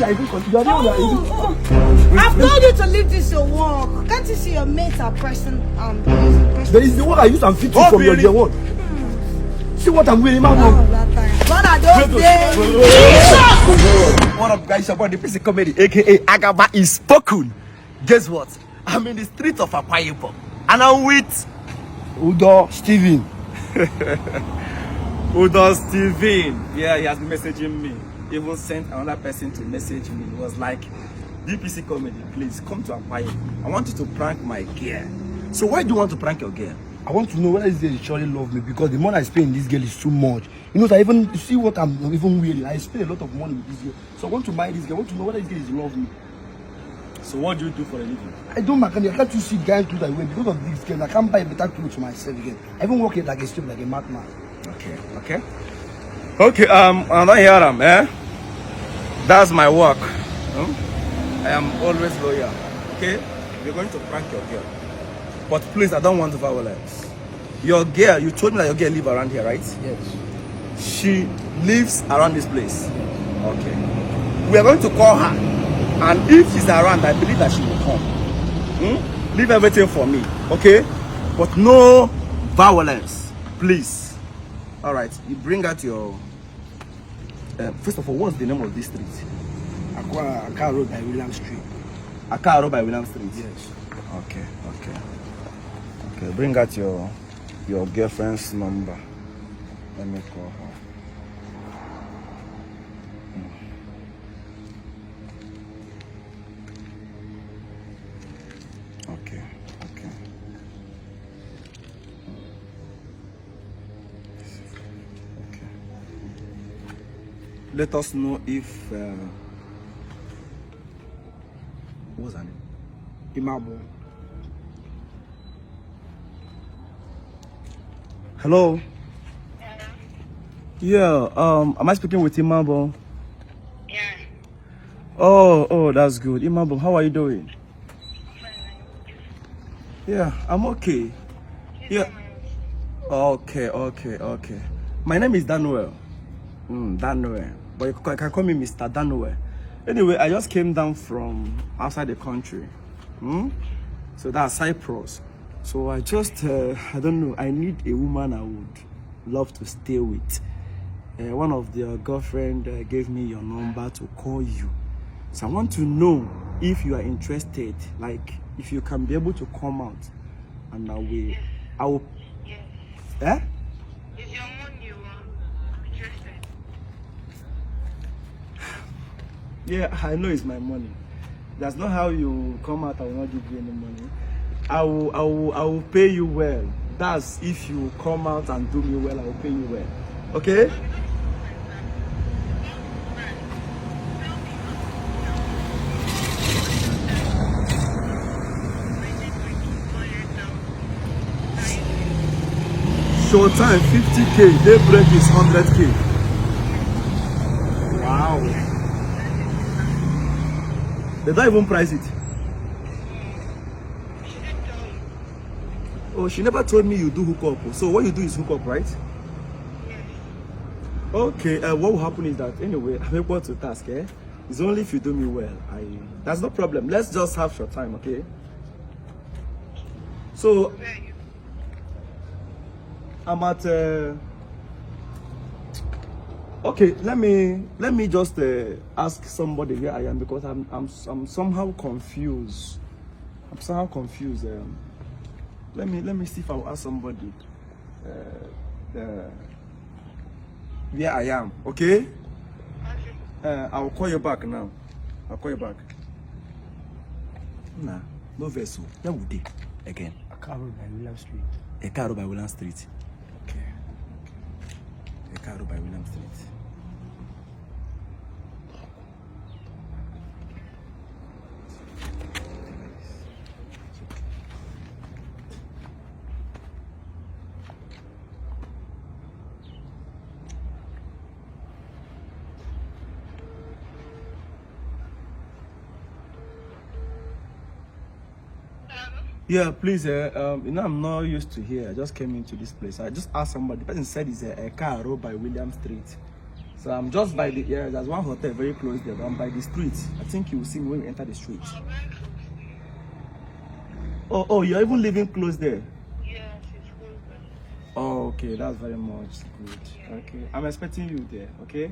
that even consider. I've told you to leave this your work. Can't you see your mates are pressing? There is the work I use and fit you from your day one. See what I'm wearing, man. What up, guys? About the PC comedy, aka Agaba is spoken. Guess what? I'm in the streets of Akwa and I'm with Udo Steven. Udo Steven. Yeah, he has been messaging me. He even sent another person to message me. He was like, DPC comedy, please come to Akwa. I want you to prank my girl. So why do you want to prank your girl? I want to know whether this girl surely love me because the money I spend in this girl is too much. You know, so I even see what I'm even wearing. I spend a lot of money with this girl. So I want to buy this girl. I want to know whether this girl is love me. So what do you do for a living? I don't mechanic. I can't see guys clothes I wear because of this girl. I can't buy better clothes for myself again. I even work it like a stupid, like a madman. Okay. I'm not here, eh? That's my work. I am always loyal. Okay? We're going to prank your girl. But please, I don't want violence. Your girl, you told me that your girl lives around here, right? Yes. She lives around this place. Okay. We are going to call her. And if she's around, I believe that she will come. Leave everything for me, okay? But no violence, please. All right, you bring out your... first of all, what's the name of this street? Akwa Road by William Street. Akwa Road by William Street? Yes. Okay. Bring out your girlfriend's number. Let me call her. Okay. Let us know if what's her name? Imabo. Hello. Yeah. Am I speaking with Imabo? Yeah. Oh, that's good. Imabo, how are you doing? Yeah, I'm okay. Yeah. Okay. My name is Daniel. Daniel. But you can call me Mr. Daniel. Anyway, I just came down from outside the country. So that's Cyprus. So I just, I don't know, I need a woman I would love to stay with. One of their girlfriend gave me your number to call you. So I want to know if you are interested, like if you can be able to come out and I will. Yes. Eh? It's your money, I'm interested. Yeah, I know it's my money. That's not how you come out. I will not give you any money. I will pay you well. That's if you come out and do me well, I will pay you well. Okay? Short time 50K, daybreak is 100K. Wow. They don't even price it. Oh, she never told me you do hook up. So what you do is hook up, right? Yes. Okay, what will happen is that anyway, I'm able to task, eh? It's only if you do me well. That's no problem. Let's just have short time, okay? So Where are you? I'm at okay, let me just ask somebody where I am because I'm somehow confused. Let me see if I'll ask somebody where I am, okay? I'll call you back now. I'll call you back. Nah, no vessel. Where would they again? Akwa Road by William Street. Akwa Road by William Street. Okay. Akwa Road by William Street. Yeah, please, I'm not used to here. I just came into this place. I just asked somebody. The person said it's a car road by William Street. So I'm just by the there's one hotel very close there, but I'm by the street. I think you will see me when you enter the street. Oh, you're even living close there. Yes, it's close by. Oh, okay, that's very much good. Okay, I'm expecting you there. Okay,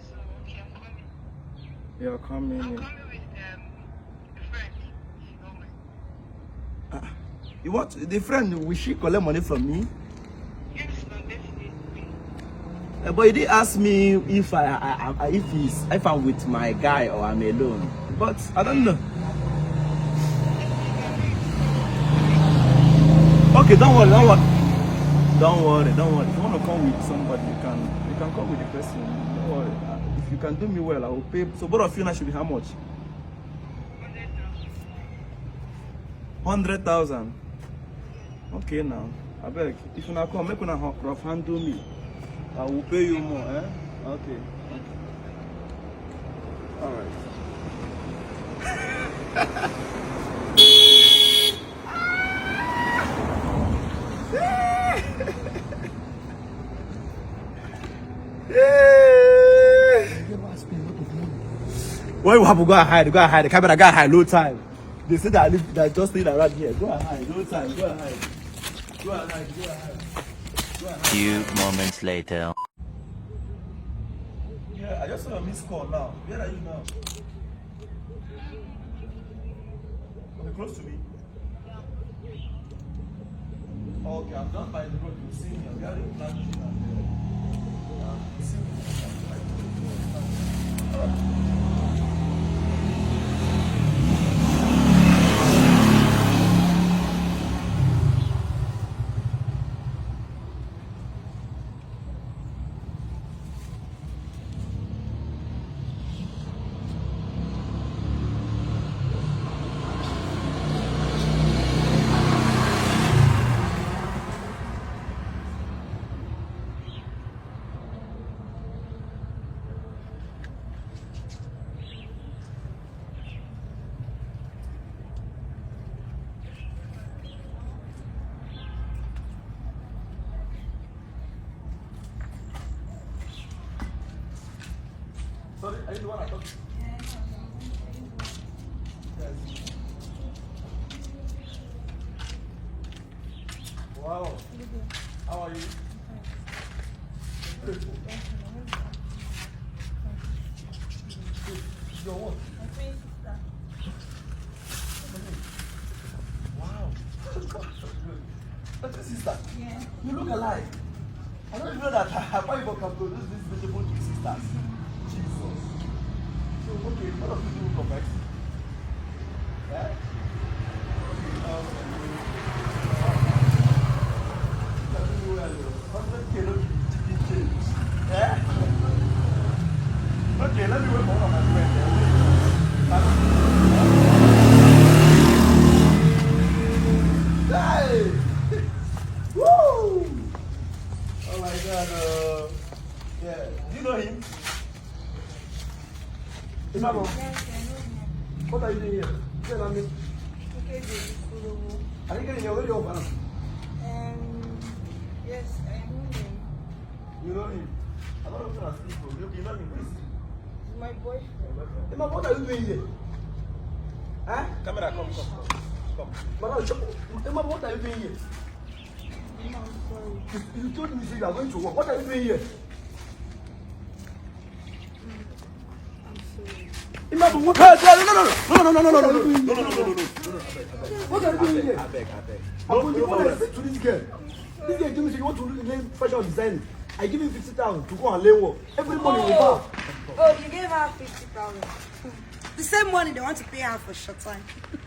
So, okay, I'm coming. you're coming. I'm coming with a friend. She's coming. You want the friend? Will she collect money from me? Yes, no, definitely. But he didn't ask me if if I'm with my guy or I'm alone. But I don't know. Okay, don't worry. If you want to come with somebody, you can come with the person. Don't worry. If you can do me well, I will pay. So both of you now should be how much? 100,000. Okay now. I beg. If you not come, make una rough handle me. I will pay you more, eh? Okay. All right. What you have to go and hide? Go and hide. The camera, go and hide. No time. They say that I just stayed around here. Go and hide. No time. Go and hide. Go and hide. Go and hide. Few moments later. Yeah, I just saw a missed call now. Where are you now? Okay, close to me. Okay, I'm just by the road. You see me. I'm wearing black shoes and you see me. Sorry, are you the one I talked to? Yes. Wow. How are you? Grateful. Your what? Wow. That's your sister? Yeah. You look alike. I don't even know that I buy for produce this vegetable to sisters. Jesus. So, okay, what of you do complex? Yeah? Yeah? Okay, let me wait for one of my friends. Hey! Woo! Oh my God. Yeah. Do you know him? Imamo. Yes, I know him. What are you doing here? Tell me. Okay, baby. Are you getting your way over? Yes, I know him. You know him? I'm not looking at people. You know him, please. He's my boyfriend. Imamo, what are you doing here? Huh? Camera, come. Madam, Imamo, what are you doing here? I'm sorry. You told me you are going to work. What are you doing here? I'm sorry. Imamo, what? No. What are you doing here? I beg. I'm going to to this girl. This girl told me you want to learn fashion design. I give him 50,000 to go and learn work. Every morning we back. Oh, you gave her 50,000. The same money they want to pay her for short time.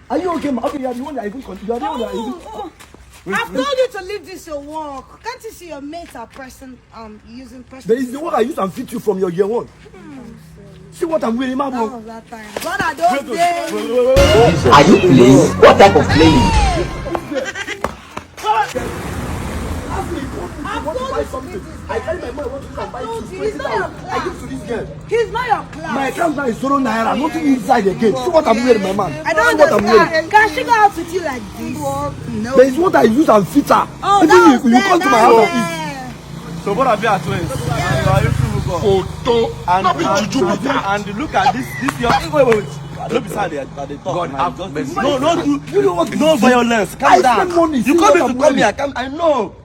Are you okay, ma? Okay, you are the one that even continue. You are the one that even. I've told you to leave this your work. Can't you see your mates are using pressing? There is the one I used and fit you from your year one. See what I'm wearing, That man. was that time. God, I don't play. Are you playing? What type of playing? I carry my money, want to come buy two, 20,000. I give to this girl. He's not your class. My account now is 0 naira, nothing inside again. See what I'm wearing, my man. I don't See what I'm wearing. understand. Can she go out with you like this? No. There is what I use and fit her. Oh, Even that was you come to my house and eat. there. So what have you at twins? photo. Not be juju with that. And look at this your wait. Don't be sad they talk. God have mercy. No, no violence. I Calm down. spend money, You see come what here to I'm come here. doing. I know.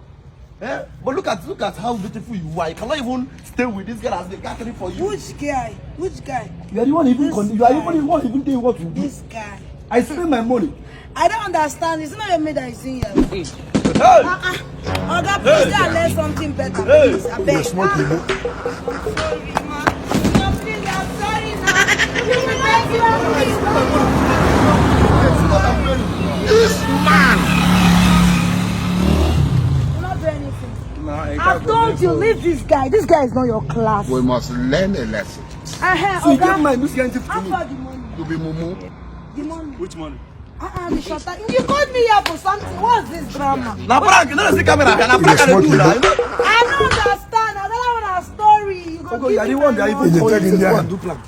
Eh? But look at how beautiful you are. You cannot even stay with this girl as the catering for you. Which guy? Which guy? You are the one even This you are guy. even the one even doing what you do. This guy. I spend my money. I don't understand. It's not your maid that is in here. Hey! Oga, please go and learn something better, Hey. please. I beg. Yes, what you do? I'm sorry, ma. No, please, I'm sorry now. Please, thank you, This man. I'm not doing anything. No, I've told you, leave this guy. This guy is not your class. We must learn a lesson. So you get Oga, my this guy to how me. far the money? To be mumu. The money. which money? The short time. You called me here for something. What's this drama? Na prank, you don't see camera. Na prank I dey do now. I don't understand. I don't want a story. You go Okay, you give are me the one that my even money. told you Indian. to go and do plan.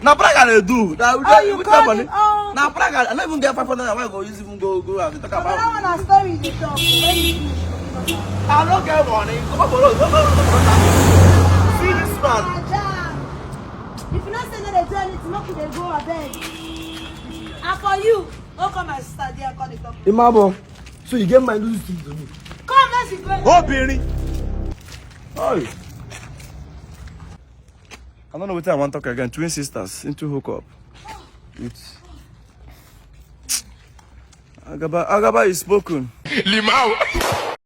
Na prank I dey do. Oh, you Which called money? it? Oh. Na prank I don't even get 500. Why go use even go and talk I about? don't want a story. You talk. When you finish. I don't get money. Come on, follow. See this man. If you not say that they do anything, not could they go abeg. And for you, don't come and start there and call the company. Imabo, so you get my lose to me. Come, let's go. Obìnrin. Oi. I don't know what I want to talk again. Twin sisters into hookup. It's Agaba is spoken. Limau.